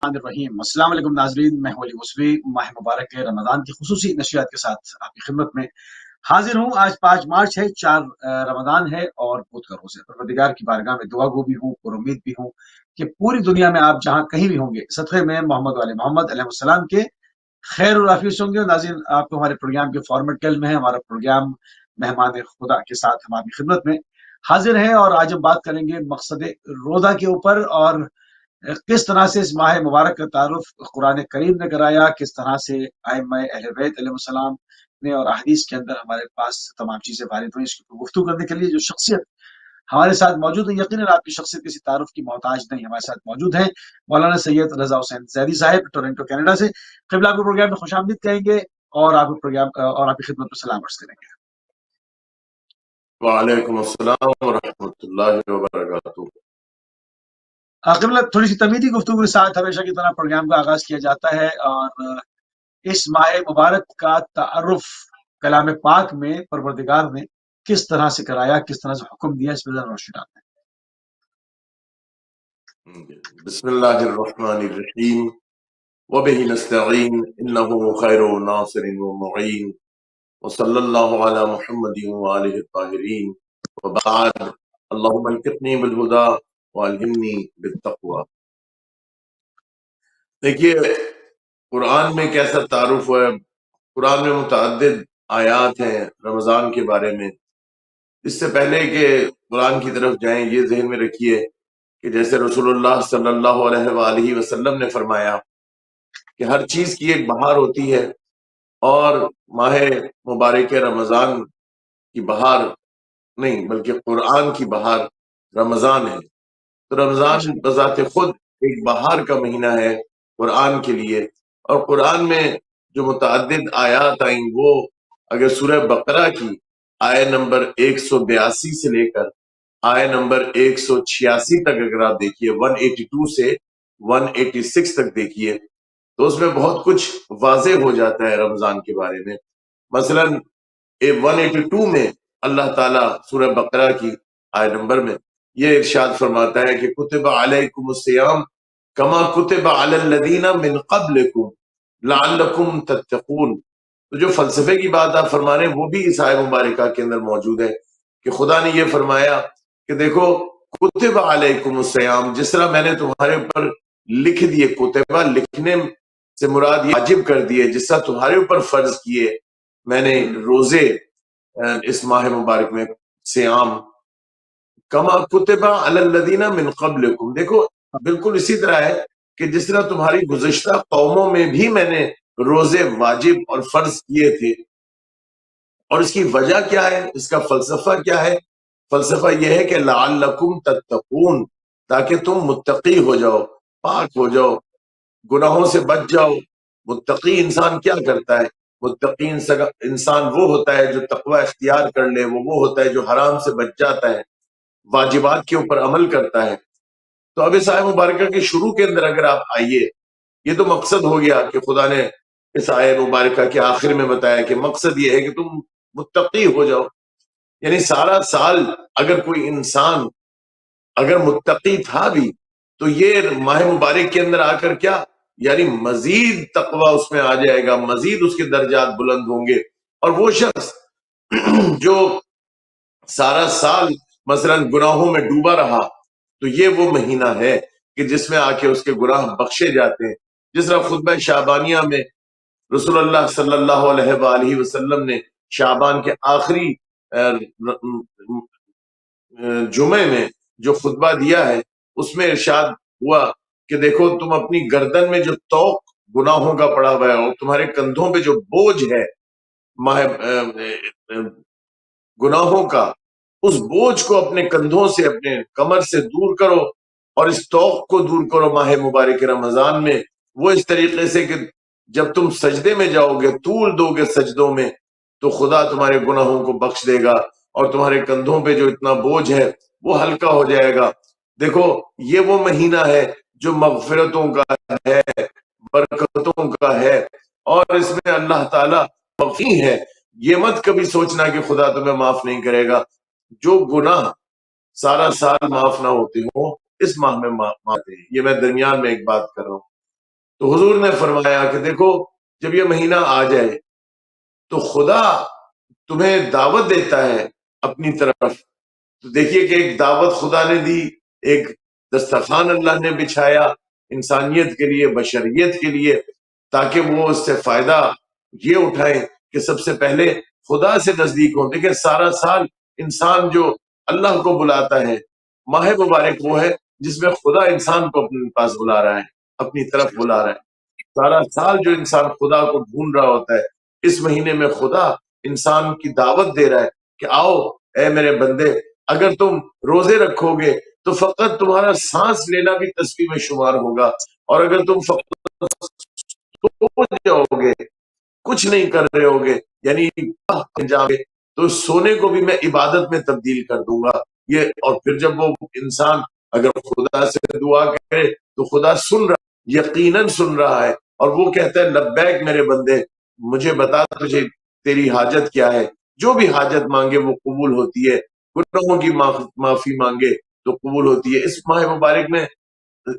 الرحیم۔ السلام علیکم ناظرین، میں ہولی وسوی ماہ مبارک رمضان کی خصوصی نشریات کے ساتھ آپ کی خدمت میں حاضر ہوں۔ آج 5 مارچ ہے، 4 رمضان ہے اور بدھ کا روز ہے۔ پروردگار کی بارگاہ میں دعا گو بھی ہوں، پر امید بھی ہوں کہ پوری دنیا میں آپ جہاں کہیں بھی ہوں گے، صدقے میں محمد والے محمد علیہ السلام کے خیر و عافیت ہوں گے۔ ناظرین، آپ کو ہمارے پروگرام کے فارمیٹ کے علم ہے۔ ہمارا پروگرام مہمان خدا کے ساتھ ہماری خدمت میں حاضر ہے، اور آج ہم بات کریں گے مقصد روزہ کے اوپر، اور کس طرح سے اس ماہ مبارک کا تعارف قرآن کریم نے کرایا، کس طرح سے ائمہ اہل بیت علیہ السلام نے اور احادیث کے اندر ہمارے پاس تمام چیزیں وارد ہوئی۔ اس کی گفتگو کرنے کے لیے جو شخصیت ہمارے ساتھ موجود ہے، یقیناً آپ کی شخصیت کسی تعارف کی محتاج نہیں، ہمارے ساتھ موجود ہیں مولانا سید رضا حسین زیدی صاحب، ٹورنٹو کینیڈا سے۔ قبلہ کو پروگرام میں خوش آمدید کہیں گے اور آپ کو پروگرام اور آپ کی خدمت میں سلام عرض کریں گے۔ وعلیکم السلام ورحمۃ اللہ وبرکاتہ۔ قبلہ، تھوڑی سی تمیدی گفتگو کے ساتھ ہمیشہ کی طرح پروگرام کا آغاز کیا جاتا ہے، اور اس ماہ مبارک کا تعارف کلام پاک میں پروردگار نے کس طرح سے کرایا، کس طرح سے حکم دیا، اس پر ذرا روشنی ڈالتے ہیں۔ بسم اللہ الرحمن الرحیم وبہ نستعین انہ خیر ناصر ومعین وصلی اللہ علی محمد وآلہ الطاہرین وبعد، اللہم الحقنی بالہدی والہمنی بالتقوی۔ دیکھیے، قرآن میں کیسا تعارف ہے۔ قرآن میں متعدد آیات ہیں رمضان کے بارے میں۔ اس سے پہلے کہ قرآن کی طرف جائیں، یہ ذہن میں رکھیے کہ جیسے رسول اللہ صلی اللہ علیہ وآلہ وسلم نے فرمایا کہ ہر چیز کی ایک بہار ہوتی ہے، اور ماہ مبارک رمضان کی بہار نہیں بلکہ قرآن کی بہار رمضان ہے۔ تو رمضان بذات خود ایک بہار کا مہینہ ہے قرآن کے لیے۔ اور قرآن میں جو متعدد آیات آئیں، وہ اگر سورہ بقرہ کی آیہ نمبر 182 سے لے کر آیہ نمبر 186 تک اگر آپ دیکھیے، 182 سے 186 تک دیکھیے، تو اس میں بہت کچھ واضح ہو جاتا ہے رمضان کے بارے میں۔ مثلا 182 میں اللہ تعالیٰ سورہ بقرہ کی آیہ نمبر میں یہ ارشاد فرماتا ہے کہ کتب علیکم الصیام کما کتب علی الذین من قبلکم لعلکم تتقون۔ تو جو فلسفے کی بات آپ فرما رہے ہیں، وہ بھی اس آیہ مبارکہ کے اندر موجود ہے کہ خدا نے یہ فرمایا کہ دیکھو کتب علیکم الصیام، جس طرح میں نے تمہارے اوپر لکھ دیے، کتبہ لکھنے سے مراد یہ واجب کر دیے، جس طرح تمہارے اوپر فرض کیے میں نے روزے اس ماہ مبارک میں، سیام کما کتب علی الذین من قبلکم۔ دیکھو بالکل اسی طرح ہے کہ جس طرح تمہاری گزشتہ قوموں میں بھی میں نے روزے واجب اور فرض کیے تھے۔ اور اس کی وجہ کیا ہے، اس کا فلسفہ کیا ہے؟ فلسفہ یہ ہے کہ لعلکم تتقون، تاکہ تم متقی ہو جاؤ، پاک ہو جاؤ، گناہوں سے بچ جاؤ۔ متقی انسان کیا کرتا ہے؟ متقی انسان وہ ہوتا ہے جو تقوی اختیار کر لے، وہ ہوتا ہے جو حرام سے بچ جاتا ہے، واجبات کے اوپر عمل کرتا ہے۔ تو اب اس آیہ مبارکہ کے شروع کے اندر اگر آپ آئیے، یہ تو مقصد ہو گیا کہ خدا نے اس آیہ مبارکہ کے آخر میں بتایا کہ مقصد یہ ہے کہ تم متقی ہو جاؤ۔ یعنی سارا سال اگر کوئی انسان اگر متقی تھا بھی، تو یہ ماہ مبارک کے اندر آ کر کیا، یعنی مزید تقوی اس میں آ جائے گا، مزید اس کے درجات بلند ہوں گے۔ اور وہ شخص جو سارا سال مثلا گناہوں میں ڈوبا رہا، تو یہ وہ مہینہ ہے کہ جس میں آ کے اس کے گناہ بخشے جاتے ہیں۔ جس طرح خطبہ شعبانیہ میں رسول اللہ صلی اللہ علیہ وآلہ وسلم نے شعبان کے آخری جمعے میں جو خطبہ دیا ہے، اس میں ارشاد ہوا کہ دیکھو تم اپنی گردن میں جو طوق گناہوں کا پڑا ہوا ہے، اور تمہارے کندھوں پہ جو بوجھ ہے گناہوں کا، اس بوجھ کو اپنے کندھوں سے، اپنے کمر سے دور کرو، اور اس طوق کو دور کرو ماہ مبارک رمضان میں۔ وہ اس طریقے سے کہ جب تم سجدے میں جاؤ گے، طول دو گے سجدوں میں، تو خدا تمہارے گناہوں کو بخش دے گا، اور تمہارے کندھوں پہ جو اتنا بوجھ ہے وہ ہلکا ہو جائے گا۔ دیکھو یہ وہ مہینہ ہے جو مغفرتوں کا ہے، برکتوں کا ہے، اور اس میں اللہ تعالیٰ مغفی ہے۔ یہ مت کبھی سوچنا کہ خدا تمہیں معاف نہیں کرے گا۔ جو گناہ سارا سال معاف نہ ہوتے ہوں، اس ماہ میں معاف ہوتے ہیں۔ یہ میں درمیان میں ایک بات کر رہا ہوں۔ تو حضور نے فرمایا کہ دیکھو جب یہ مہینہ آ جائے تو خدا تمہیں دعوت دیتا ہے اپنی طرف. تو دیکھیے کہ ایک دعوت خدا نے دی، ایک دسترخوان اللہ نے بچھایا انسانیت کے لیے، بشریت کے لیے، تاکہ وہ اس سے فائدہ یہ اٹھائیں کہ سب سے پہلے خدا سے نزدیک ہوں. دیکھیں سارا سال انسان جو اللہ کو بلاتا ہے، ماہ مبارک وہ ہے جس میں خدا انسان کو اپنے پاس بلا رہا ہے، اپنی طرف بلا رہا ہے. سارا سال جو انسان خدا کو ڈھونڈ رہا ہوتا ہے، اس مہینے میں خدا انسان کی دعوت دے رہا ہے کہ آؤ اے میرے بندے، اگر تم روزے رکھو گے تو فقط تمہارا سانس لینا بھی تسبیح میں شمار ہوگا، اور اگر تم فقط سو جاؤ گے، کچھ نہیں کر رہے ہوگے، یعنی جاؤ گے، تو سونے کو بھی میں عبادت میں تبدیل کر دوں گا. یہ اور پھر جب وہ انسان اگر خدا سے دعا کرے تو خدا سن رہا، یقیناً سن رہا ہے، اور وہ کہتا ہے لبیک میرے بندے، مجھے بتا تجھے تیری حاجت کیا ہے. جو بھی حاجت مانگے وہ قبول ہوتی ہے، گناہوں کی معافی مانگے تو قبول ہوتی ہے. اس ماہ مبارک میں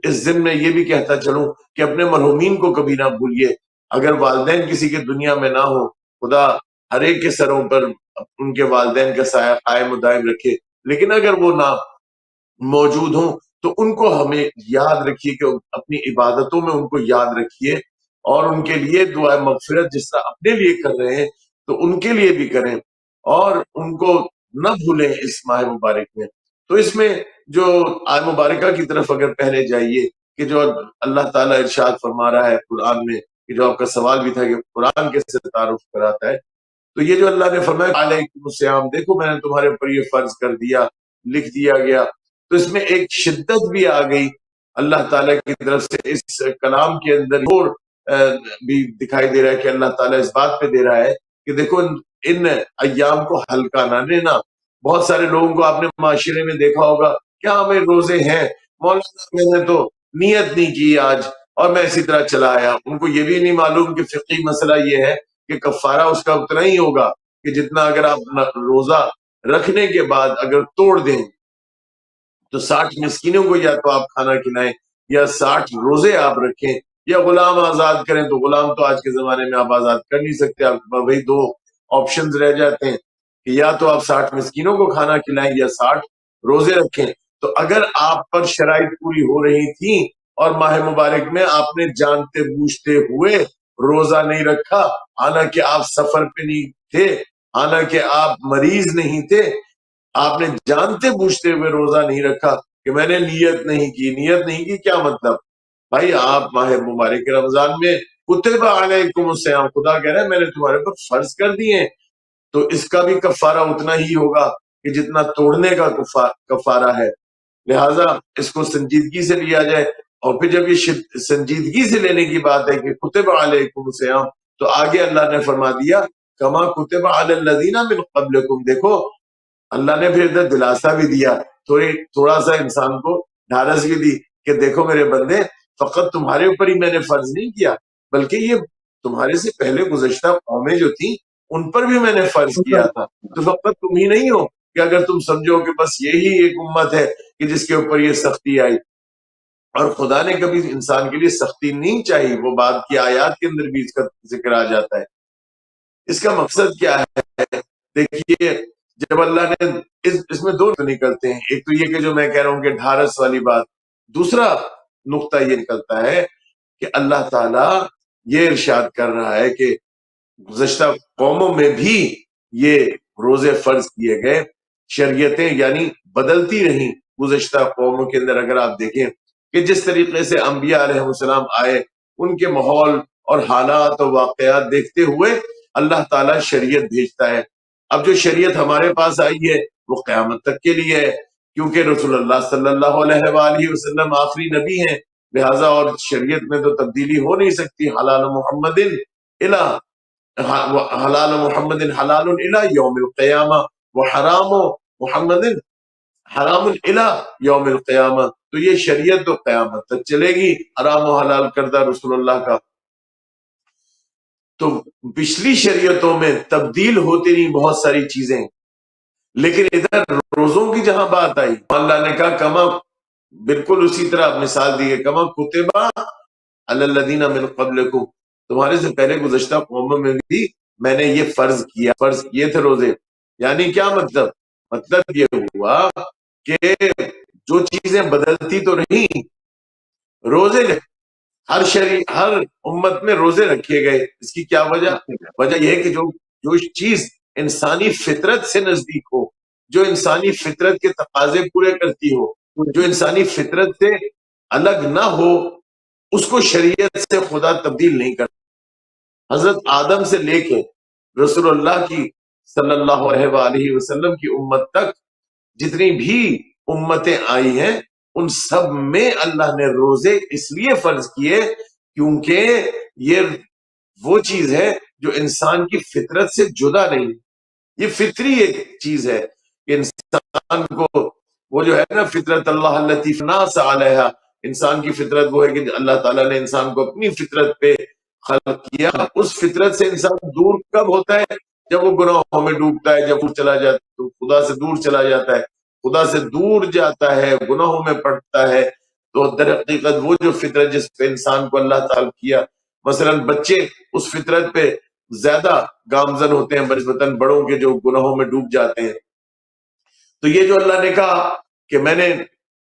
اس ضمن میں یہ بھی کہتا چلوں کہ اپنے مرحومین کو کبھی نہ بھولیے. اگر والدین کسی کے دنیا میں نہ ہو، خدا ہر ایک کے سروں پر ان کے والدین کا سایہ قائم و دائم رکھے، لیکن اگر وہ نہ موجود ہوں تو ان کو ہمیں یاد رکھیے کہ اپنی عبادتوں میں ان کو یاد رکھیے، اور ان کے لیے دعا مغفرت جس طرح اپنے لیے کر رہے ہیں تو ان کے لیے بھی کریں، اور ان کو نہ بھولیں اس ماہ مبارک میں. تو اس میں جو آیت مبارکہ کی طرف اگر پہلے جائیے کہ جو اللہ تعالیٰ ارشاد فرما رہا ہے قرآن میں، کہ جو آپ کا سوال بھی تھا کہ قرآن کیسے تعارف کراتا ہے، تو یہ جو اللہ نے فرمایا علیکم الصیام، دیکھو میں نے تمہارے اوپر یہ فرض کر دیا، لکھ دیا گیا. تو اس میں ایک شدت بھی آ گئی اللہ تعالیٰ کی طرف سے. اس کلام کے اندر اور بھی دکھائی دے رہا ہے کہ اللہ تعالیٰ اس بات پہ دے رہا ہے کہ دیکھو ان ایام کو ہلکا نہ لینا. بہت سارے لوگوں کو آپ نے معاشرے میں دیکھا ہوگا، کیا ہمیں روزے ہیں مولانا، میں نے تو نیت نہیں کی آج اور میں اسی طرح چلا آیا. ان کو یہ بھی نہیں معلوم کہ فقہی مسئلہ یہ ہے کہ کفارہ اس کا اتنا ہی ہوگا کہ جتنا اگر آپ روزہ رکھنے کے بعد اگر توڑ دیں تو 60 مسکینوں کو یا تو آپ کھانا کھلائیں، یا 60 روزے آپ رکھیں، یا غلام آزاد کریں. تو غلام تو آج کے زمانے میں آپ آزاد کر نہیں سکتے، آپ کے پاس وہی دو آپشنز رہ جاتے ہیں کہ یا تو آپ 60 مسکینوں کو کھانا کھلائیں یا 60 روزے رکھیں. تو اگر آپ پر شرائط پوری ہو رہی تھیں اور ماہ مبارک میں آپ نے جانتے بوجھتے ہوئے روزہ نہیں رکھا، حالانکہ آپ سفر پہ نہیں تھے، حالانکہ آپ مریض نہیں تھے، آپ نے جانتے بوجھتے ہوئے روزہ نہیں رکھا کہ میں نے نیت نہیں کی. نیت نہیں کی کیا مطلب؟ بھائی آپ ماہ مبارک رمضان میں کتب علیکم الصیام، خدا کہہ رہا ہے میں نے تمہارے پر فرض کر دیے، تو اس کا بھی کفارہ اتنا ہی ہوگا کہ جتنا توڑنے کا کفارہ ہے. لہٰذا اس کو سنجیدگی سے لیا جائے. اور پھر جب یہ سنجیدگی سے لینے کی بات ہے کہ کتب علیکم الصیام، تو آگے اللہ نے فرما دیا کما کتب علی الذین من قبلکم. دیکھو اللہ نے پھر ادھر دلاسا بھی دیا، تھوڑا سا انسان کو ڈھارس بھی دی کہ دیکھو میرے بندے، فقط تمہارے اوپر ہی میں نے فرض نہیں کیا، بلکہ یہ تمہارے سے پہلے گزشتہ قومیں جو تھیں ان پر بھی میں نے فرض کیا تھا. تو فقط تم ہی نہیں ہو کہ اگر تم سمجھو کہ بس یہی ایک امت ہے کہ جس کے اوپر یہ سختی آئی. اور خدا نے کبھی انسان کے لیے سختی نہیں چاہی، وہ بعد کی آیات کے اندر بھی اس کا ذکر آ جاتا ہے. اس کا مقصد کیا ہے؟ دیکھیے جب اللہ نے اس میں دو نکلتے ہیں، ایک تو یہ کہ جو میں کہہ رہا ہوں کہ ڈھارس والی بات، دوسرا نقطہ یہ نکلتا ہے کہ اللہ تعالیٰ یہ ارشاد کر رہا ہے کہ گزشتہ قوموں میں بھی یہ روزے فرض کیے گئے، شریعتیں یعنی بدلتی رہیں گزشتہ قوموں کے اندر. اگر آپ دیکھیں کہ جس طریقے سے انبیاء علیہ السلام آئے، ان کے ماحول اور حالات اور واقعات دیکھتے ہوئے اللہ تعالیٰ شریعت بھیجتا ہے. اب جو شریعت ہمارے پاس آئی ہے وہ قیامت تک کے لیے ہے، کیونکہ رسول اللہ صلی اللہ علیہ وآلہ وسلم آخری نبی ہیں، لہٰذا اور شریعت میں تو تبدیلی ہو نہیں سکتی. حلال محمد حلال محمد حلال الى یوم القیامہ وحرام محمد حرام الى یوم القیامہ. تو یہ شریعت تو قیامت تک چلے گی، حرام و حلال کردہ رسول اللہ کا. تو پچھلی شریعتوں میں تبدیل ہوتی نہیں بہت ساری چیزیں، لیکن ادھر روزوں کی جہاں بات آئی اللہ نے کہا کما، بالکل اسی طرح مثال دی ہے، کما کتبہ الذین من قبلکم، تمہارے سے پہلے گزشتہ قوموں میں بھی میں نے یہ فرض کیے تھے روزے. یعنی کیا مطلب؟ مطلب یہ ہوا کہ جو چیزیں بدلتی تو رہی، روزے ہر امت میں روزے رکھے گئے. اس کی کیا وجہ یہ ہے کہ جو چیز انسانی فطرت سے نزدیک ہو، جو انسانی فطرت کے تقاضے پورے کرتی ہو، جو انسانی فطرت سے الگ نہ ہو، اس کو شریعت سے خدا تبدیل نہیں کرتا. حضرت آدم سے لے کے رسول اللہ کی صلی اللہ علیہ وآلہ وسلم کی امت تک جتنی بھی امتیں آئی ہیں، ان سب میں اللہ نے روزے اس لیے فرض کیے کیونکہ یہ وہ چیز ہے جو انسان کی فطرت سے جدا نہیں. یہ فطری ایک چیز ہے کہ انسان کو وہ جو ہے نا فطرت اللہ التی فطر علیہا، انسان کی فطرت وہ ہے کہ اللہ تعالیٰ نے انسان کو اپنی فطرت پہ خلق کیا. اس فطرت سے انسان دور کب ہوتا ہے؟ جب وہ گناہوں میں ڈوبتا ہے، جب وہ چلا جاتا تو خدا سے دور چلا جاتا ہے، خدا سے دور جاتا ہے، گناہوں میں پڑتا ہے. تو در حقیقت وہ جو فطرت جس پہ انسان کو اللہ تعالیٰ کیا، مثلا بچے اس فطرت پہ زیادہ گامزن ہوتے ہیں بنسبتاً بڑوں کے جو گناہوں میں ڈوب جاتے ہیں. تو یہ جو اللہ نے کہا کہ میں نے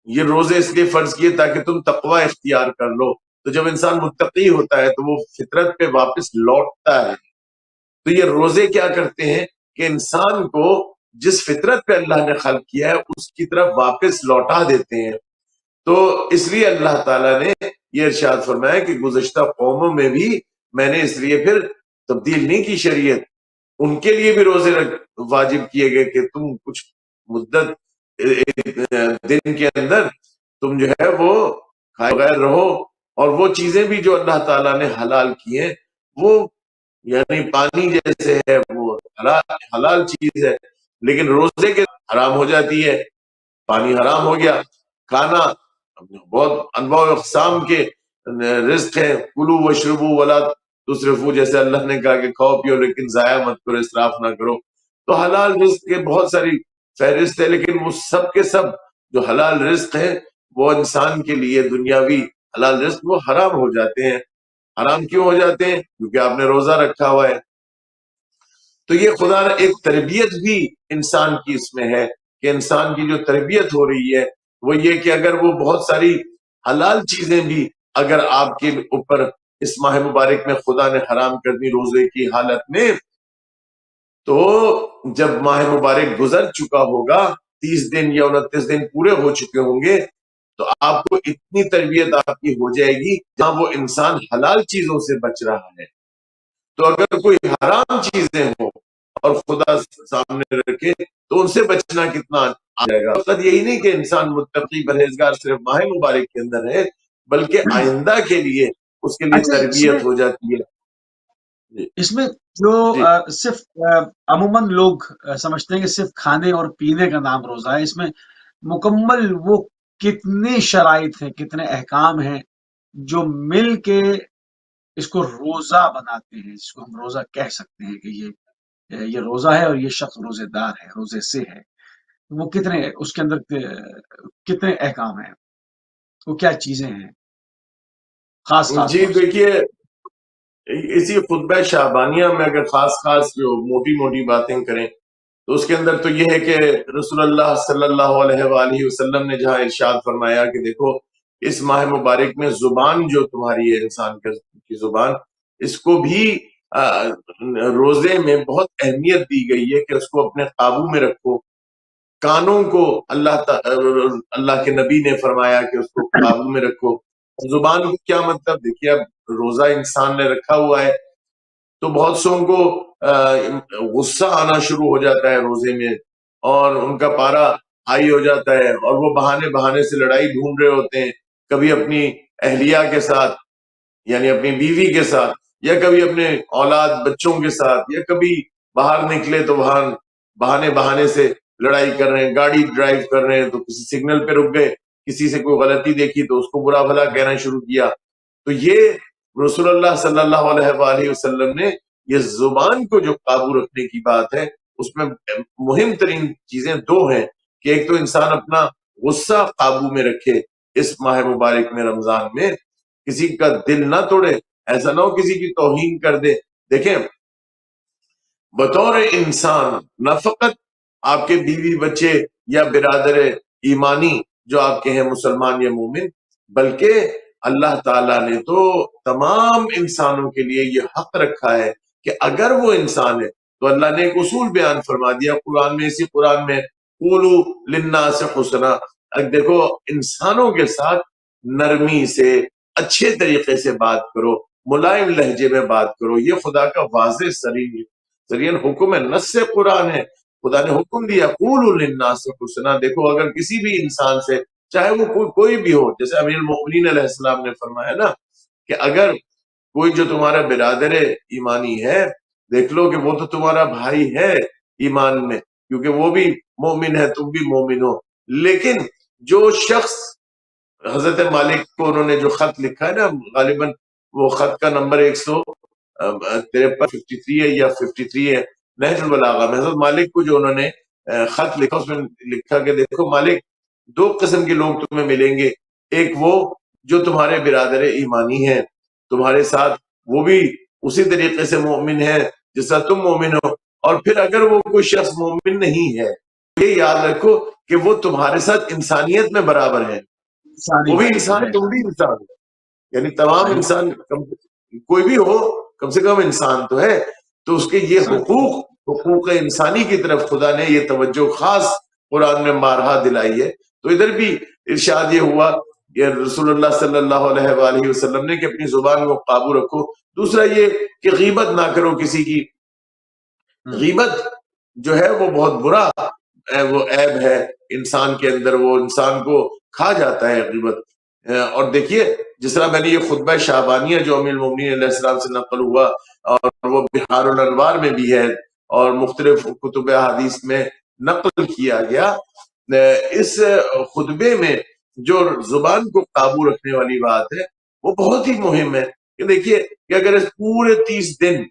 یہ روزے اس لیے فرض کیے تاکہ تم تقوی اختیار کر لو. تو جب انسان متقی ہوتا ہے تو وہ فطرت پہ واپس لوٹتا ہے. تو یہ روزے کیا کرتے ہیں کہ انسان کو جس فطرت پہ اللہ نے خلق کیا ہے اس کی طرف واپس لوٹا دیتے ہیں. تو اس لیے اللہ تعالیٰ نے یہ ارشاد فرمایا کہ گزشتہ قوموں میں بھی میں نے اس لیے پھر تبدیل نہیں کی شریعت. ان کے لیے بھی روزے واجب کیے گئے کہ تم کچھ مدت دن کے اندر تم جو ہے وہ کھائے بغیر رہو، اور وہ چیزیں بھی جو اللہ تعالیٰ نے حلال کی ہیں وہ یعنی پانی جیسے ہے وہ حلال چیز ہے، لیکن روزے کے حرام ہو جاتی ہے. پانی حرام ہو گیا، کھانا بہت انواع و اقسام کے رزق ہیں، کلو وشربو ولا تسرفو، جیسے اللہ نے کہا کہ کھاؤ پیو لیکن ضائع مت کرو، اسراف نہ کرو. تو حلال رزق کے بہت ساری فہرست ہے، لیکن وہ سب کے سب جو حلال رزق ہیں وہ انسان کے لیے دنیاوی حلال رزق وہ حرام ہو جاتے ہیں. حرام کیوں ہو جاتے ہیں؟ کیونکہ آپ نے روزہ رکھا ہوا ہے. تو یہ خدا نے ایک تربیت بھی انسان کی اس میں ہے کہ انسان کی جو تربیت ہو رہی ہے وہ یہ کہ اگر وہ بہت ساری حلال چیزیں بھی اگر آپ کے اوپر اس ماہ مبارک میں خدا نے حرام کر دی روزے کی حالت میں، تو جب ماہ مبارک گزر چکا ہوگا، 30 دن یا 29 دن پورے ہو چکے ہوں گے، تو آپ کو اتنی تربیت آپ کی ہو جائے گی جہاں وہ انسان حلال چیزوں سے بچ رہا ہے. تو اگر کوئی حرام چیزیں ہوں اور خدا سامنے رکھے تو ان سے بچنا کتنا آ جائے گا. مقصد یہی نہیں کہ انسان متقی پرہیزگار صرف ماہ مبارک کے اندر ہے، بلکہ آئندہ کے لیے اس کے لیے اچھا، تربیت ہو جاتی ہے. اس میں جو جی صرف عموماً لوگ سمجھتے ہیں کہ صرف کھانے اور پینے کا نام روزہ ہے، اس میں مکمل وہ کتنی شرائط ہیں، کتنے احکام ہیں جو مل کے اس کو روزہ بناتے ہیں، جس کو ہم روزہ کہہ سکتے ہیں کہ یہ روزہ ہے اور یہ شخص روزے دار ہے، روزے سے ہے. وہ کتنے اس کے اندر کتنے احکام ہیں، وہ کیا چیزیں ہیں خاص جی طور سے؟ دیکھیے، اسی خطبہ شعبانیہ میں اگر خاص جو موٹی موٹی باتیں کریں تو اس کے اندر تو یہ ہے کہ رسول اللہ صلی اللہ علیہ وآلہ وسلم نے جہاں ارشاد فرمایا کہ دیکھو اس ماہ مبارک میں زبان جو تمہاری ہے انسان کی زبان، اس کو بھی روزے میں بہت اہمیت دی گئی ہے کہ اس کو اپنے قابو میں رکھو. کانوں کو اللہ کے نبی نے فرمایا کہ اس کو قابو میں رکھو. زبان کو کیا مطلب؟ دیکھیے اب روزہ انسان نے رکھا ہوا ہے تو بہت سو کو غصہ آنا شروع ہو جاتا ہے روزے میں، اور ان کا پارا ہائی ہو جاتا ہے، اور وہ بہانے سے لڑائی ڈھونڈ رہے ہوتے ہیں، کبھی اپنی اہلیہ کے ساتھ یعنی اپنی بیوی کے ساتھ، یا کبھی اپنے اولاد بچوں کے ساتھ، یا کبھی باہر نکلے تو وہاں بہانے سے لڑائی کر رہے ہیں. گاڑی ڈرائیو کر رہے ہیں تو کسی سگنل پہ رک گئے، کسی سے کوئی غلطی دیکھی تو اس کو برا بھلا کہنا شروع کیا. تو یہ رسول اللہ صلی اللہ علیہ وآلہ وسلم نے یہ زبان کو جو قابو رکھنے کی بات ہے اس میں مہم ترین چیزیں دو ہیں کہ ایک تو انسان اپنا غصہ قابو میں رکھے اس ماہ مبارک میں رمضان میں، کسی کا دل نہ توڑے، ایسا نہ ہو کسی کی توہین کر دے۔ دیکھیں بطور انسان نہ فقط آپ کے بیوی بچے یا برادر ایمانی جو آپ کے ہیں مسلمان یا مومن، بلکہ اللہ تعالیٰ نے تو تمام انسانوں کے لیے یہ حق رکھا ہے کہ اگر وہ انسان ہے تو اللہ نے ایک اصول بیان فرما دیا قرآن میں، اسی قرآن میں قولو للناس حسنا، دیکھو انسانوں کے ساتھ نرمی سے اچھے طریقے سے بات کرو، ملائم لہجے میں بات کرو، یہ خدا کا واضح سرین حکم ہے، نص قرآن ہے، خدا نے حکم دیا قولوا للناس حسنا۔ دیکھو اگر کسی بھی انسان سے چاہے وہ کوئی بھی ہو، جیسے امیر المؤمنین علیہ السلام نے فرمایا نا کہ اگر کوئی جو تمہارا برادر ایمانی ہے، دیکھ لو کہ وہ تو تمہارا بھائی ہے ایمان میں، کیونکہ وہ بھی مومن ہے تم بھی مومن ہو، لیکن جو شخص حضرت مالک کو انہوں نے جو خط لکھا ہے نا، غالباً وہ خط کا نمبر 153 ہے یا 53 ہے، نہج البلاغہ میں حضرت مالک کو جو انہوں نے خط لکھا، اس میں لکھا کہ دیکھو مالک، دو قسم کے لوگ تمہیں ملیں گے، ایک وہ جو تمہارے برادر ایمانی ہیں تمہارے ساتھ، وہ بھی اسی طریقے سے مومن ہے جس طرح تم مومن ہو، اور پھر اگر وہ کوئی شخص مومن نہیں ہے، یہ یاد رکھو کہ وہ تمہارے ساتھ انسانیت میں برابر ہے، وہ بھی انسان ہے تم بھی انسان ہو، یعنی تمام انسان کوئی بھی ہو کم سے کم انسان تو ہے، تو اس کے یہ حقوق انسانی کی طرف خدا نے یہ توجہ خاص قرآن میں بارہا دلائی ہے۔ تو ادھر بھی ارشاد یہ ہوا کہ رسول اللہ صلی اللہ علیہ وآلہ وسلم نے کہ اپنی زبان کو قابو رکھو، دوسرا یہ کہ غیبت نہ کرو کسی کی، غیبت جو ہے وہ بہت برا وہ عیب ہے انسان کے اندر، وہ انسان کو کھا جاتا ہے غیبت۔ اور دیکھیے جس طرح میں نے یہ خطبہ شعبانیہ جو امیر المومنین علیہ السلام سے نقل ہوا اور وہ بحار الانوار میں بھی ہے اور مختلف کتب حدیث میں نقل کیا گیا، اس خطبے میں جو زبان کو قابو رکھنے والی بات ہے وہ بہت ہی مہم ہے کہ دیکھیے کہ اگر اس پورے 30 دن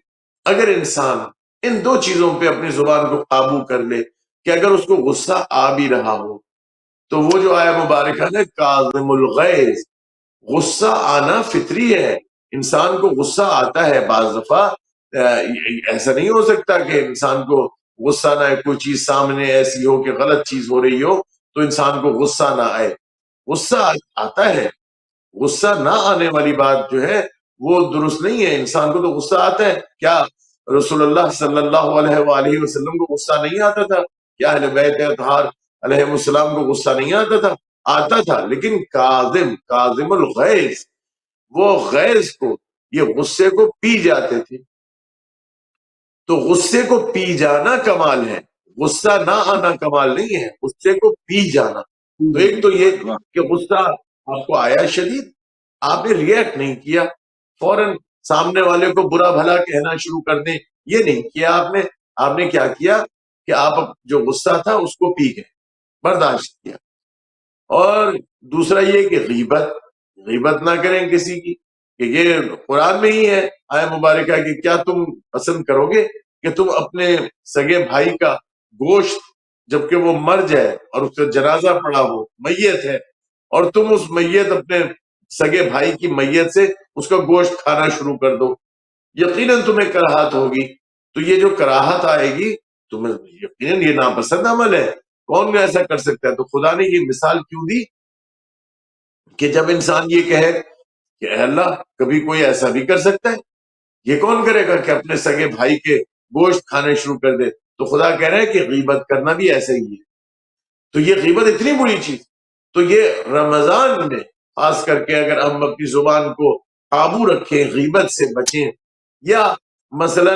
اگر انسان ان دو چیزوں پہ اپنی زبان کو قابو کر لے کہ اگر اس کو غصہ آ بھی رہا ہو تو وہ جو آیا مبارکہ ہے کاظم الغیظ، غصہ آنا فطری ہے، انسان کو غصہ آتا ہے بعض دفعہ، ایسا نہیں ہو سکتا کہ انسان کو غصہ نہ آئے، کوئی چیز سامنے ایسی ہو کہ غلط چیز ہو رہی ہو تو انسان کو غصہ نہ آئے، غصہ آتا ہے، غصہ نہ آنے والی بات جو ہے وہ درست نہیں ہے، انسان کو تو غصہ آتا ہے۔ کیا رسول اللہ صلی اللہ علیہ وآلہ وسلم کو غصہ نہیں آتا تھا؟ کیا اہل بیت اطہار علیہ السلام کو غصہ نہیں آتا تھا؟ آتا تھا، لیکن کاظم الغیظ، وہ غیظ کو، یہ غصے کو پی جاتے تھے۔ تو غصے کو پی جانا کمال ہے، غصہ نہ آنا کمال نہیں ہے، غصے کو پی جانا۔ تو ایک تو یہ کہ غصہ آپ کو آیا شدید، آپ نے ریئیکٹ نہیں کیا، فوراً سامنے والے کو برا بھلا کہنا شروع کر دیں، یہ نہیں کیا آپ نے کیا کیا کہ آپ جو غصہ تھا اس کو پی گئے، برداشت کیا۔ اور دوسرا یہ کہ غیبت نہ کریں کسی کی، کہ یہ قرآن میں ہی ہے آیہ مبارکہ کہ کیا تم پسند کرو گے کہ تم اپنے سگے بھائی کا گوشت جبکہ وہ مر جائے اور اس کا جنازہ پڑا ہو، میت ہے، اور تم اس میت اپنے سگے بھائی کی میت سے اس کا گوشت کھانا شروع کر دو، یقیناً تمہیں کراہت ہوگی۔ تو یہ جو کراہت آئے گی تمہیں یقیناً یہ ناپسند عمل ہے، کون ایسا کر سکتا ہے؟ تو خدا نے یہ مثال کیوں دی کہ جب انسان یہ کہے کہ اے اللہ کبھی کوئی ایسا بھی کر سکتا ہے، یہ کون کرے گا کہ اپنے سگے بھائی کے گوشت کھانے شروع کر دے؟ تو خدا کہہ رہا ہے کہ غیبت کرنا بھی ایسا ہی ہے۔ تو یہ غیبت اتنی بری چیز، تو یہ رمضان میں خاص کر کے اگر ہم اپنی زبان کو قابو رکھیں، غیبت سے بچیں، یا مثلا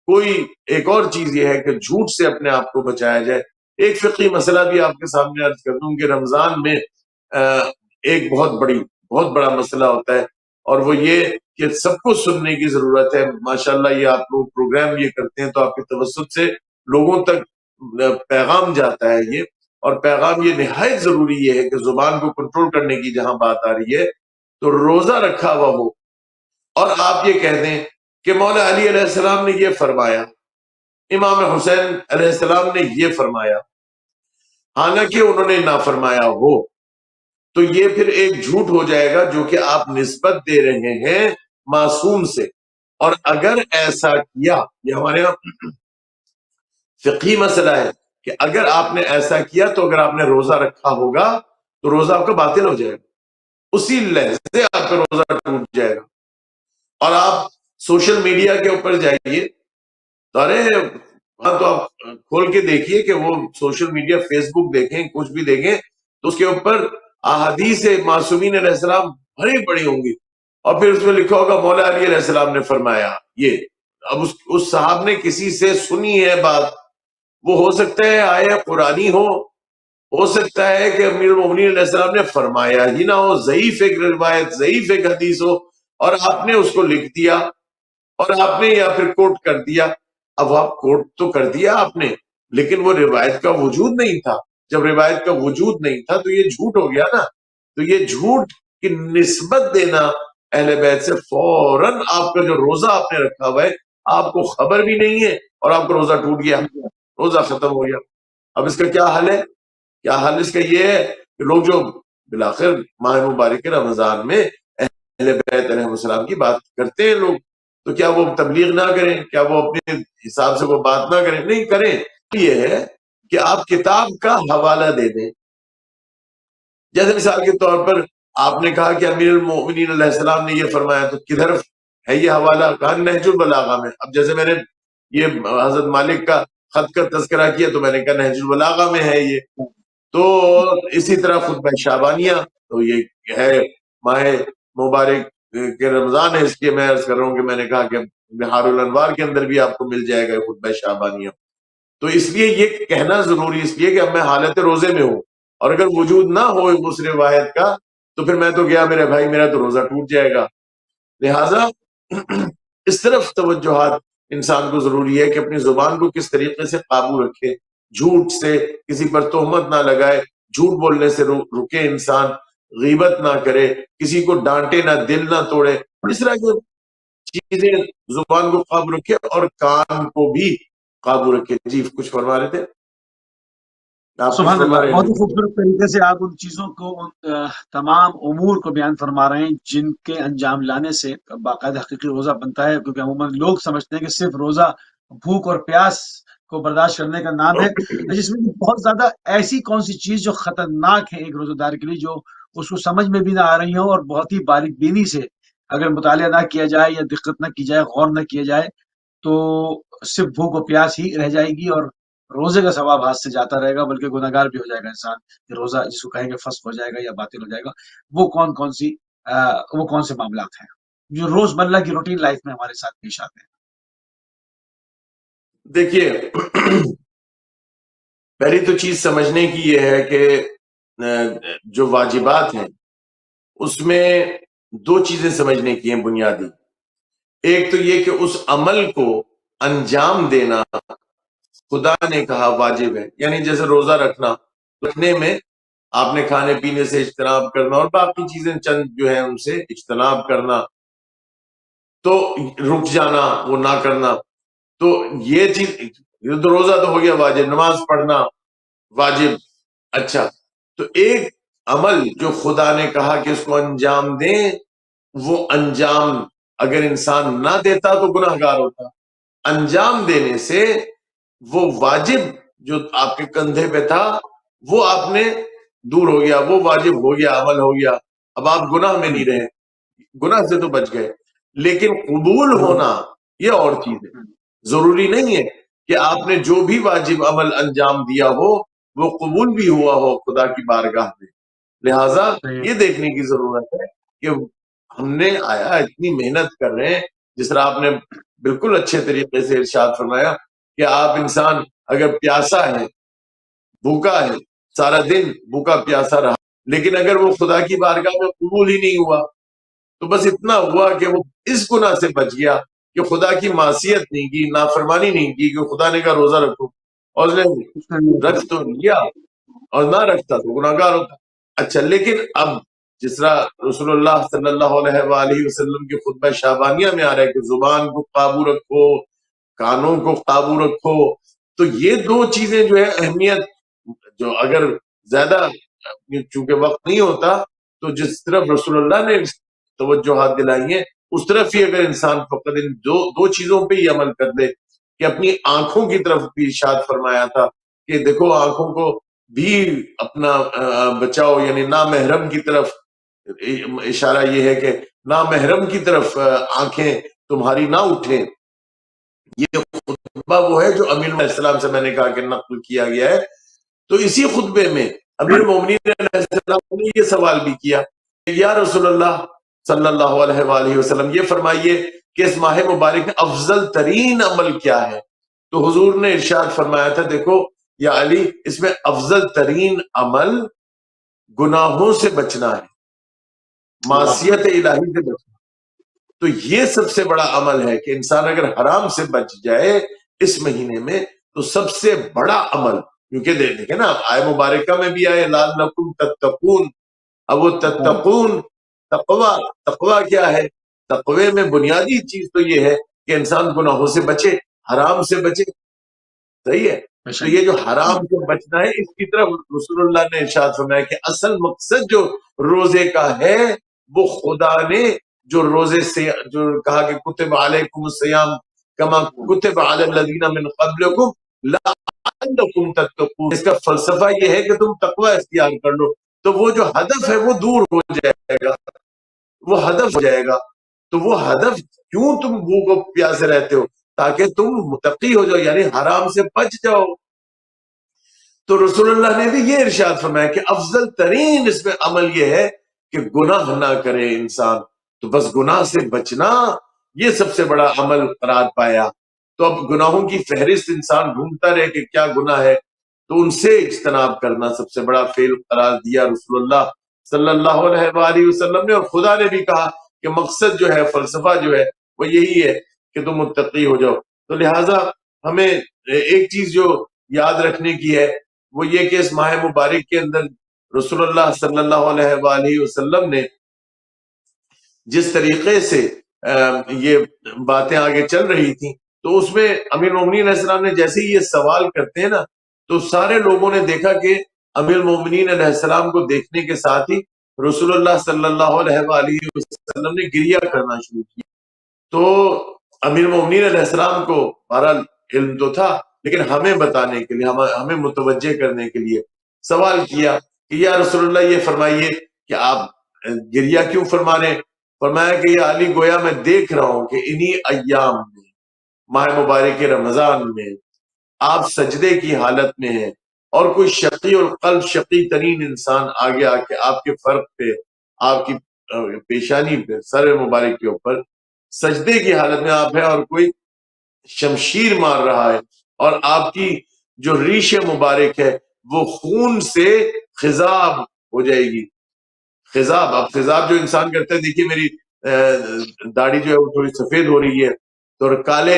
کوئی ایک اور چیز یہ ہے کہ جھوٹ سے اپنے آپ کو بچایا جائے۔ ایک فقہی مسئلہ بھی آپ کے سامنے عرض کر دوں کہ رمضان میں ایک بہت بڑا مسئلہ ہوتا ہے، اور وہ یہ کہ سب کو سننے کی ضرورت ہے۔ ماشاءاللہ یہ آپ لوگ پروگرام یہ کرتے ہیں تو آپ کے توسط سے لوگوں تک پیغام جاتا ہے یہ، اور پیغام یہ نہایت ضروری یہ ہے کہ زبان کو کنٹرول کرنے کی جہاں بات آ رہی ہے تو روزہ رکھا ہوا ہو اور آپ یہ کہہ دیں کہ مولا علی علیہ السلام نے یہ فرمایا، امام حسین علیہ السلام نے یہ فرمایا، حالانکہ انہوں نے نہ فرمایا ہو، تو یہ پھر ایک جھوٹ ہو جائے گا جو کہ آپ نسبت دے رہے ہیں معصوم سے. اور اگر ایسا کیا، یہ ہمارے یہاں فقہی مسئلہ ہے کہ اگر آپ نے ایسا کیا تو اگر آپ نے روزہ رکھا ہوگا تو روزہ آپ کا باطل ہو جائے گا، اسی لحظے آپ کا روزہ ٹوٹ جائے گا. اور آپ سوشل میڈیا کے اوپر جائیے تو تو آپ کھول کے دیکھیے کہ وہ سوشل میڈیا، فیس بک دیکھیں، کچھ بھی دیکھیں تو اس کے اوپر احادیث معصومین علیہ السلام بڑی بڑی ہوں گی، اور پھر اس میں لکھا ہوگا مولا علی علیہ السلام نے فرمایا یہ. اب اس صاحب نے کسی سے سنی ہے بات، وہ ہو سکتا ہے آیا قرآنی ہو سکتا ہے کہ امیر المومنین علیہ السلام نے فرمایا ہی نہ ہو، ضعیف ایک روایت، ضعیف ایک حدیث ہو، اور آپ نے اس کو لکھ دیا اور آپ نے یا پھر کوٹ کر دیا. اب آپ کوٹ تو کر دیا آپ نے، لیکن وہ روایت کا وجود نہیں تھا. جب روایت کا وجود نہیں تھا تو یہ جھوٹ ہو گیا نا. تو یہ جھوٹ کی نسبت دینا اہل بیت سے، فوراً آپ کا جو روزہ آپ نے رکھا ہوا ہے آپ کو خبر بھی نہیں ہے اور آپ کا روزہ ٹوٹ گیا، روزہ ختم ہو گیا. اب اس کا کیا حل ہے؟ کیا حل اس کا یہ ہے کہ لوگ جو بالآخر ماہ مبارک رمضان میں اہل بیت علیہ السلام کی بات کرتے ہیں لوگ، تو کیا وہ تبلیغ نہ کریں؟ کیا وہ اپنے حساب سے وہ بات نہ کریں؟ نہیں کریں. یہ ہے کہ آپ کتاب کا حوالہ دے دیں. جیسے مثال کے طور پر آپ نے کہا کہ امیر المومنین علیہ السلام نے یہ فرمایا، تو کدھر ہے یہ حوالہ؟ کہا نہج البلاغہ میں. اب جیسے میں نے یہ حضرت مالک کا خط کا تذکرہ کیا تو میں نے کہا نہج البلاغہ میں ہے یہ. تو اسی طرح خطبہ شعبانیہ، تو یہ ہے ماہ مبارک کے رمضان ہے، اس لیے میں عرض کر رہا ہوں کہ میں نے کہا کہ بہار الانوار کے اندر بھی آپ کو مل جائے گا خطبہ شعبانیہ. تو اس لیے یہ کہنا ضروری اس لیے کہ اب میں حالت روزے میں ہوں، اور اگر وجود نہ ہو اس روایت کا تو پھر میں تو گیا میرے بھائی، میرا تو روزہ ٹوٹ جائے گا. لہٰذا اس طرف توجہات انسان کو ضروری ہے کہ اپنی زبان کو کس طریقے سے قابو رکھے، جھوٹ سے کسی پر تہمت نہ لگائے، جھوٹ بولنے سے رکے انسان، غیبت نہ کرے، کسی کو ڈانٹے نہ، دل نہ توڑے. اس طرح کی چیزیں زبان کو قابو رکھے اور کان کو بھی قابو رکھے. جی کچھ فرما رہے تھے آپ؟ کچھ سبحان فرما اللہ، رہے بہت ہیں؟ ہی خوبصورت طریقے سے آپ ان چیزوں کو، ان تمام امور کو بیان فرما رہے ہیں جن کے انجام لانے سے باقاعدہ حقیقی روزہ بنتا ہے. کیونکہ عموماً لوگ سمجھتے ہیں کہ صرف روزہ بھوک اور پیاس کو برداشت کرنے کا نام ہے، جس میں بہت زیادہ ایسی کون سی چیز جو خطرناک ہے ایک روزہ دار کے لیے، جو اس کو سمجھ میں بھی نہ آ رہی ہوں، اور بہت ہی باریک بینی سے اگر مطالعہ نہ کیا جائے یا دقت نہ کی جائے، غور نہ کیا جائے، تو صرف بھوک و پیاس ہی رہ جائے گی، اور روزے کا ثواب ہاتھ سے جاتا رہے گا، بلکہ گناہگار بھی ہو جائے گا انسان. کہ روزہ جس کو کہیں گے فسخ ہو جائے گا یا باطل ہو جائے گا، وہ کون سے معاملات ہیں جو روز مرہ کی روٹین لائف میں ہمارے ساتھ پیش آتے ہیں. دیکھیے پہلی تو چیز سمجھنے کی یہ ہے کہ جو واجبات ہیں اس میں دو چیزیں سمجھنے کی ہیں بنیادی. ایک تو یہ کہ اس عمل کو انجام دینا خدا نے کہا واجب ہے، یعنی جیسے روزہ رکھنے میں آپ نے کھانے پینے سے اجتناب کرنا اور باقی چیزیں چند جو ہیں ان سے اجتناب کرنا، تو رک جانا، وہ نہ کرنا. تو یہ چیز، یہ تو روزہ تو ہو گیا واجب، نماز پڑھنا واجب. اچھا، تو ایک عمل جو خدا نے کہا کہ اس کو انجام دیں، وہ انجام اگر انسان نہ دیتا تو گناہ گار ہوتا. انجام دینے سے وہ واجب جو آپ کے کندھے پہ تھا وہ آپ نے دور ہو گیا، وہ واجب ہو گیا، عمل ہو گیا. اب آپ گناہ میں نہیں رہے، گناہ سے تو بچ گئے. لیکن قبول ہونا یہ اور چیز ہے. ضروری نہیں ہے کہ آپ نے جو بھی واجب عمل انجام دیا ہو وہ قبول بھی ہوا ہو خدا کی بارگاہ میں. لہٰذا یہ دیکھنے کی ضرورت ہے کہ ہم نے آیا اتنی محنت کر رہے ہیں، جس طرح آپ نے بالکل اچھے طریقے سے ارشاد فرمایا کہ آپ انسان اگر پیاسا ہے، بھوکا ہے، سارا دن بھوکا پیاسا رہا، لیکن اگر وہ خدا کی بارگاہ میں قبول ہی نہیں ہوا تو بس اتنا ہوا کہ وہ اس گناہ سے بچ گیا کہ خدا کی معصیت نہیں کی، نافرمانی نہیں کی، کہ خدا نے کہا روزہ رکھو، اور اس نے رکھ تو لیا اور نہ رکھتا تو گناہگار ہوتا. اچھا، لیکن اب جس طرح رسول اللہ صلی اللہ علیہ وآلہ وسلم کے خطبہ شعبانیہ میں آ رہا ہے کہ زبان کو قابو رکھو، کانوں کو قابو رکھو، تو یہ دو چیزیں جو ہے اہمیت، جو اگر زیادہ چونکہ وقت نہیں ہوتا تو جس طرف رسول اللہ نے توجہات دلائی ہیں اس طرف ہی اگر انسان فقط ان دو چیزوں پہ ہی عمل کر دے کہ اپنی آنکھوں کی طرف بھی ارشاد فرمایا تھا کہ دیکھو آنکھوں کو بھی اپنا بچاؤ، یعنی نامحرم کی طرف اشارہ یہ ہے کہ نامحرم کی طرف آنکھیں تمہاری نہ اٹھیں. یہ خطبہ وہ ہے جو امیر علیہ السلام سے میں نے کہا کہ نقل کیا گیا ہے. تو اسی خطبے میں امیر مومنین علیہ السلام نے یہ سوال بھی کیا کہ یا رسول اللہ صلی اللہ علیہ وآلہ وسلم یہ فرمائیے کہ اس ماہ مبارک میں افضل ترین عمل کیا ہے؟ تو حضور نے ارشاد فرمایا تھا دیکھو یا علی، اس میں افضل ترین عمل گناہوں سے بچنا ہے، معصیت الہی سے بچنا. تو یہ سب سے بڑا عمل ہے کہ انسان اگر حرام سے بچ جائے اس مہینے میں تو سب سے بڑا عمل. کیونکہ دیکھیں نا آئے مبارکہ میں بھی آئے لعلکم تتقون. اب وہ تتقون تقوی کیا ہے؟ تقوی میں بنیادی چیز تو یہ ہے کہ انسان گناہوں سے بچے، حرام سے بچے. صحیح ہے؟ تو یہ جو حرام سے بچنا ہے اس کی طرف رسول اللہ نے ارشاد فرمایا کہ اصل مقصد جو روزے کا ہے وہ خدا نے جو روزے سے جو کہا کہ کتب علیکم الصیام کما کتب علی الذین من قبلکم لعلکم تتقون، اس کا فلسفہ یہ ہے کہ تم تقوی اختیار کر لو. تو وہ جو ہدف ہے وہ دور ہو جائے گا، وہ ہدف ہو جائے گا. تو وہ ہدف کیوں تم بھوک و پیاسے رہتے ہو؟ تاکہ تم متقی ہو جاؤ، یعنی حرام سے بچ جاؤ. تو رسول اللہ نے بھی یہ ارشاد فرمایا کہ افضل ترین اس میں عمل یہ ہے کہ گناہ نہ کرے انسان. تو بس گناہ سے بچنا یہ سب سے بڑا عمل قرار پایا. تو اب گناہوں کی فہرست انسان ڈھونڈتا رہے کہ کیا گناہ ہے، تو ان سے اجتناب کرنا سب سے بڑا فعل قرار دیا رسول اللہ صلی اللہ علیہ وآلہ وسلم نے. اور خدا نے بھی کہا کہ مقصد جو ہے، فلسفہ جو ہے وہ یہی ہے کہ تم متقی ہو جاؤ. تو لہٰذا ہمیں ایک چیز جو یاد رکھنے کی ہے وہ یہ کہ اس ماہ مبارک کے اندر رسول اللہ صلی اللہ علیہ وآلہ وسلم نے جس طریقے سے یہ باتیں آگے چل رہی تھیں تو اس میں امیر المومنین علیہ السلام نے جیسے ہی یہ سوال کرتے ہیں نا تو سارے لوگوں نے دیکھا کہ امیر المومنین علیہ السلام کو دیکھنے کے ساتھ ہی رسول اللہ صلی اللہ علیہ وآلہ وسلم نے گریہ کرنا شروع کیا. تو امیر المومنین علیہ السلام کو بہرحال علم تو تھا لیکن ہمیں بتانے کے لیے، ہمیں متوجہ کرنے کے لیے سوال کیا کہ یا رسول اللہ یہ فرمائیے کہ آپ گریہ کیوں فرما رہے ہیں؟ فرمایا کہ یا علی گویا میں دیکھ رہا ہوں کہ انہی ایام میں ماہ مبارک رمضان میں آپ سجدے کی حالت میں ہیں اور کوئی شقی القلب شقی ترین انسان آگے آ کے آپ کے فرق پہ، آپ کی پیشانی پہ، سر مبارک کے اوپر سجدے کی حالت میں آپ ہیں اور کوئی شمشیر مار رہا ہے اور آپ کی جو ریش مبارک ہے وہ خون سے خضاب ہو جائے گی. خضاب، اب خضاب جو انسان کرتا ہے، دیکھیے میری داڑھی جو ہے وہ تھوڑی سفید ہو رہی ہے تو کالے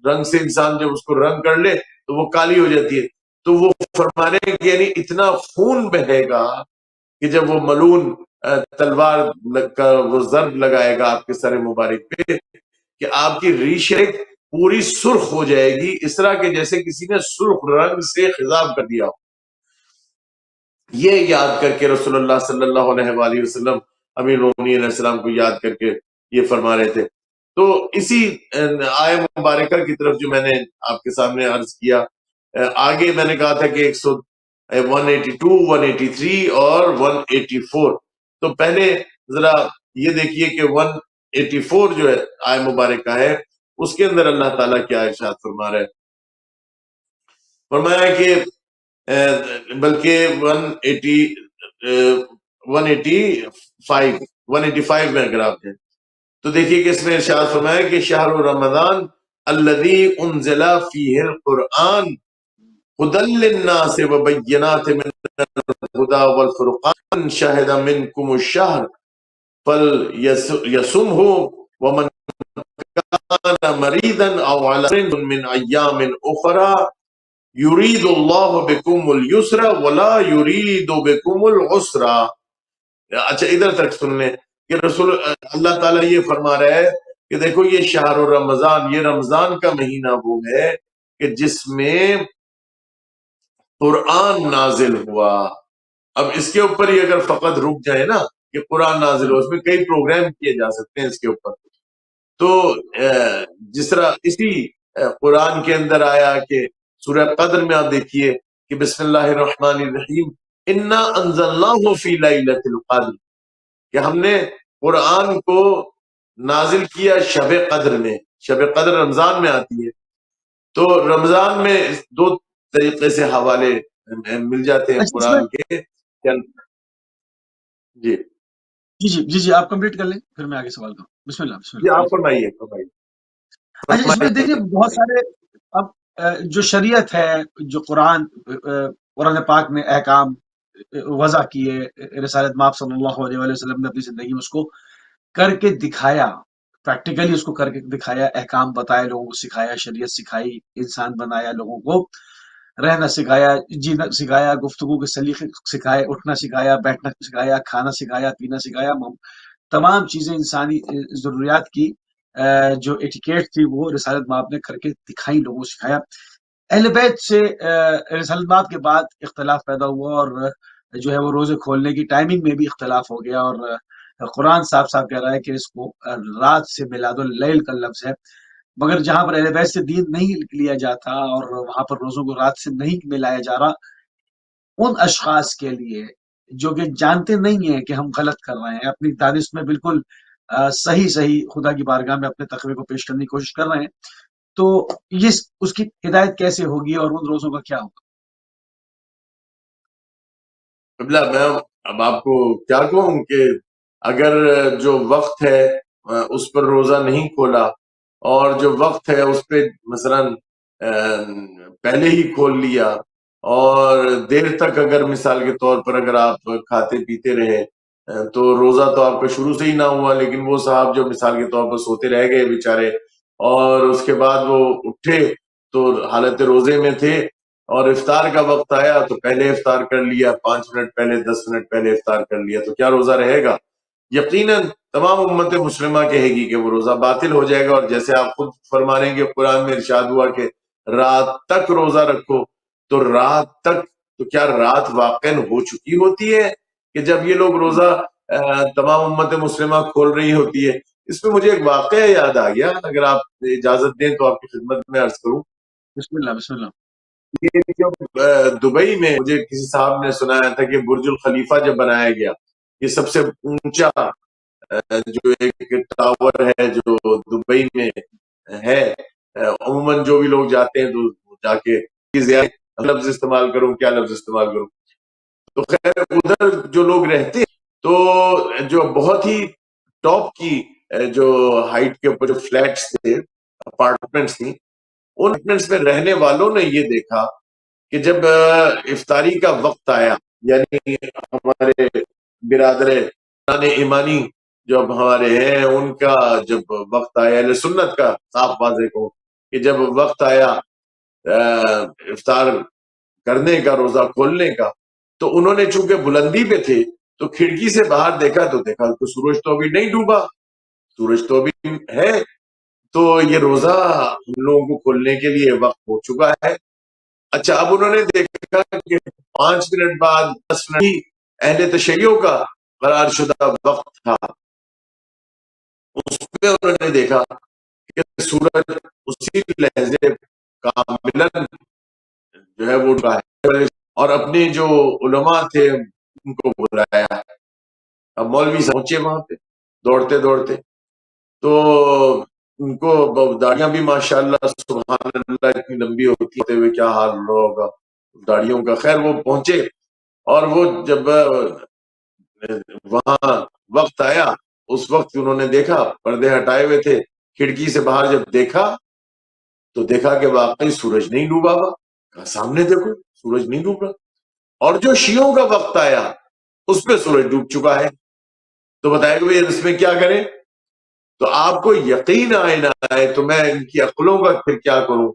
رنگ سے انسان جب اس کو رنگ کر لے تو وہ کالی ہو جاتی ہے. تو وہ فرمانے کہ یعنی اتنا خون بہے گا کہ جب وہ ملون تلوار کا وہ ضرب لگائے گا آپ کے سر مبارک پہ کہ آپ کی ریشیں پوری سرخ ہو جائے گی، اس طرح کہ جیسے کسی نے سرخ رنگ سے خضاب کر دیا ہو. یہ یاد کر کے رسول اللہ صلی اللہ علیہ وآلہ وسلم امیر المومنین علیہ السلام کو یاد کر کے یہ فرما رہے تھے. تو اسی آیہ مبارکہ کی طرف جو میں نے آپ کے سامنے عرض کیا، آگے میں نے کہا تھا کہ 182 183 اور 184. تو پہلے ذرا یہ دیکھیے کہ 184 جو ہے آیہ مبارکہ ہے اس کے اندر اللہ تعالیٰ کیا ارشاد فرما رہا ہے. فرمایا کہ بلکہ 185 میں اگر آپ جائیں تو دیکھیے کہ اس میں ارشاد فرمایا کہ شہر رمضان الذی انزل فیہ القرآن ہدی للناس وبینات من الہدی والفرقان شہد منکم الشہر فلیصمہ ومن کان مریضا او علی سفر من ایام اخری یرید اللہ بکم اليسر ولا یرید بکم العسر. اچھا ادھر تک سن لیں کہ رسول اللہ تعالیٰ یہ فرما رہا ہے کہ دیکھو یہ شہر رمضان، یہ رمضان کا مہینہ وہ ہے کہ جس میں قرآن نازل ہوا. اب اس کے اوپر ہی اگر فقط رک جائے نا کہ قرآن نازل ہو، اس میں کئی پروگرام کیے جا سکتے ہیں اس کے اوپر. تو جس طرح اسی قرآن کے اندر آیا کہ سورہ قدر میں آپ دیکھیے کہ بسم اللہ الرحمن الرحیم انا انزلناہ فی لیلۃ القدر، کہ ہم نے قرآن کو نازل کیا شب قدر میں. شب قدر رمضان میں آتی ہے، تو رمضان میں دو طریقے سے حوالے مل جاتے ہیں اچھا، اس میں قرآن کے. جی جی جی جی جی آپ کمپلیٹ کر لیں، پھر میں آگے سوال کروں. بسم اللہ بسم جی اللہ آپ پلیز. فرمائیے اچھا، اس میں دیکھیے بہت فرمائیے. سارے اب جو شریعت ہے، جو قرآن پاک میں احکام وضع کیے، رسالت مآب صلی اللہ علیہ وآلہ وسلم نے اپنی زندگی میں اس کو کر کے دکھایا، پریکٹیکلی اس کو کر کے دکھایا، احکام بتائے، لوگوں کو سکھایا، شریعت سکھائی، انسان بنایا، لوگوں کو رہنا سکھایا، جینا سکھایا، گفتگو کے سلیقے سکھائے، اٹھنا سکھایا، بیٹھنا سکھایا، کھانا سکھایا، پینا سکھایا، تمام چیزیں انسانی ضروریات کی جو ایٹیکیٹ تھی وہ رسالت مآب نے کر کے دکھائی، لوگوں کو سکھایا. اہل بیت سے رسالت مآب کے بعد اختلاف پیدا ہوا، اور جو ہے وہ روزے کھولنے کی ٹائمنگ میں بھی اختلاف ہو گیا، اور قرآن صاف صاف کہہ رہا ہے کہ اس کو رات سے میلاد اللیل کا لفظ ہے، مگر جہاں پر اہل بیت سے دین نہیں لیا جاتا اور وہاں پر روزوں کو رات سے نہیں ملایا جا رہا، ان اشخاص کے لیے جو کہ جانتے نہیں ہیں کہ ہم غلط کر رہے ہیں، اپنی دانش میں بالکل صحیح خدا کی بارگاہ میں اپنے تقوی کو پیش کرنے کی کوشش کر رہے ہیں، تو یہ اس کی ہدایت کیسے ہوگی اور ان روزوں کا کیا ہوگا؟ قبلہ میں اب آپ کو کیا کہوں کہ اگر جو وقت ہے اس پر روزہ نہیں کھولا، اور جو وقت ہے اس پہ مثلا پہلے ہی کھول لیا، اور دیر تک اگر مثال کے طور پر اگر آپ کھاتے پیتے رہے تو روزہ تو آپ کا شروع سے ہی نہ ہوا، لیکن وہ صاحب جو مثال کے طور پر سوتے رہ گئے بیچارے، اور اس کے بعد وہ اٹھے تو حالت روزے میں تھے، اور افطار کا وقت آیا تو پہلے افطار کر لیا، 5 منٹ پہلے 10 منٹ پہلے افطار کر لیا، تو کیا روزہ رہے گا؟ یقیناً تمام امت مسلمہ کہے گی کہ وہ روزہ باطل ہو جائے گا. اور جیسے آپ خود فرما رہے ہیں کہ قرآن میں ارشاد ہوا کہ رات تک روزہ رکھو، تو رات تک تو کیا رات واقع ہو چکی ہوتی ہے کہ جب یہ لوگ روزہ تمام امت مسلمہ کھول رہی ہوتی ہے؟ اس پہ مجھے ایک واقعہ یاد آ گیا، اگر آپ اجازت دیں تو آپ کی خدمت میں عرض کروں. بسم اللہ بسم اللہ. دبئی میں مجھے کسی صاحب نے سنایا تھا کہ برج الخلیفہ جب بنایا گیا، یہ سب سے اونچا جو ایک ٹاور ہے جو دبئی میں ہے، عموماً جو بھی لوگ جاتے ہیں تو جا کے لفظ استعمال کروں، کیا لفظ استعمال کروں، تو خیر ادھر جو لوگ رہتے ہیں تو جو بہت ہی ٹاپ کی جو ہائٹ کے اوپر جو فلیٹس تھے، اپارٹمنٹس تھیں، ان اپارٹمنٹس میں رہنے والوں نے یہ دیکھا کہ جب افطاری کا وقت آیا، یعنی ہمارے برادر ایمانی جو اب ہمارے ہیں ان کا جب وقت آیا، اہل سنت کا صاف واضح کو کہ جب وقت آیا افطار کرنے کا، روزہ کھولنے کا، تو انہوں نے چونکہ بلندی پہ تھے تو کھڑکی سے باہر دیکھا تو تو سورج تو ابھی نہیں ڈوبا، سورج تو ابھی ہے، تو یہ روزہ ہم لوگوں کو کھولنے کے لیے وقت ہو چکا ہے. اچھا، اب انہوں نے دیکھا کہ 5 منٹ بعد 10 منٹ اہل تشیعوں کا قرار شدہ وقت تھا، اس پہ انہوں نے دیکھا کہ سورج اسی لہجے کاملاً جو ہے وہ اٹھا ہے، اور اپنے جو علماء تھے ان کو بلایا. اب مولوی صاحب پہنچے وہاں پہ دوڑتے دوڑتے، تو ان کو داڑیاں بھی ماشاءاللہ سبحان اللہ اتنی لمبی ہوتی ہوئے کیا حال رہا ہوگا داڑیوں کا. خیر وہ پہنچے، اور وہ جب وہاں وقت آیا اس وقت انہوں نے دیکھا پردے ہٹائے ہوئے تھے، کھڑکی سے باہر جب دیکھا تو دیکھا کہ واقعی سورج نہیں ڈوبا ہوا. کہا سامنے دیکھو سورج نہیں ڈوب رہا. اور جو شیعوں کا وقت آیا اس پہ سورج ڈوب چکا ہے. تو بتائے کہ اس میں کیا کریں؟ تو آپ کو یقین آئے نہ آئے تو میں ان کی عقلوں کا پھر کیا کروں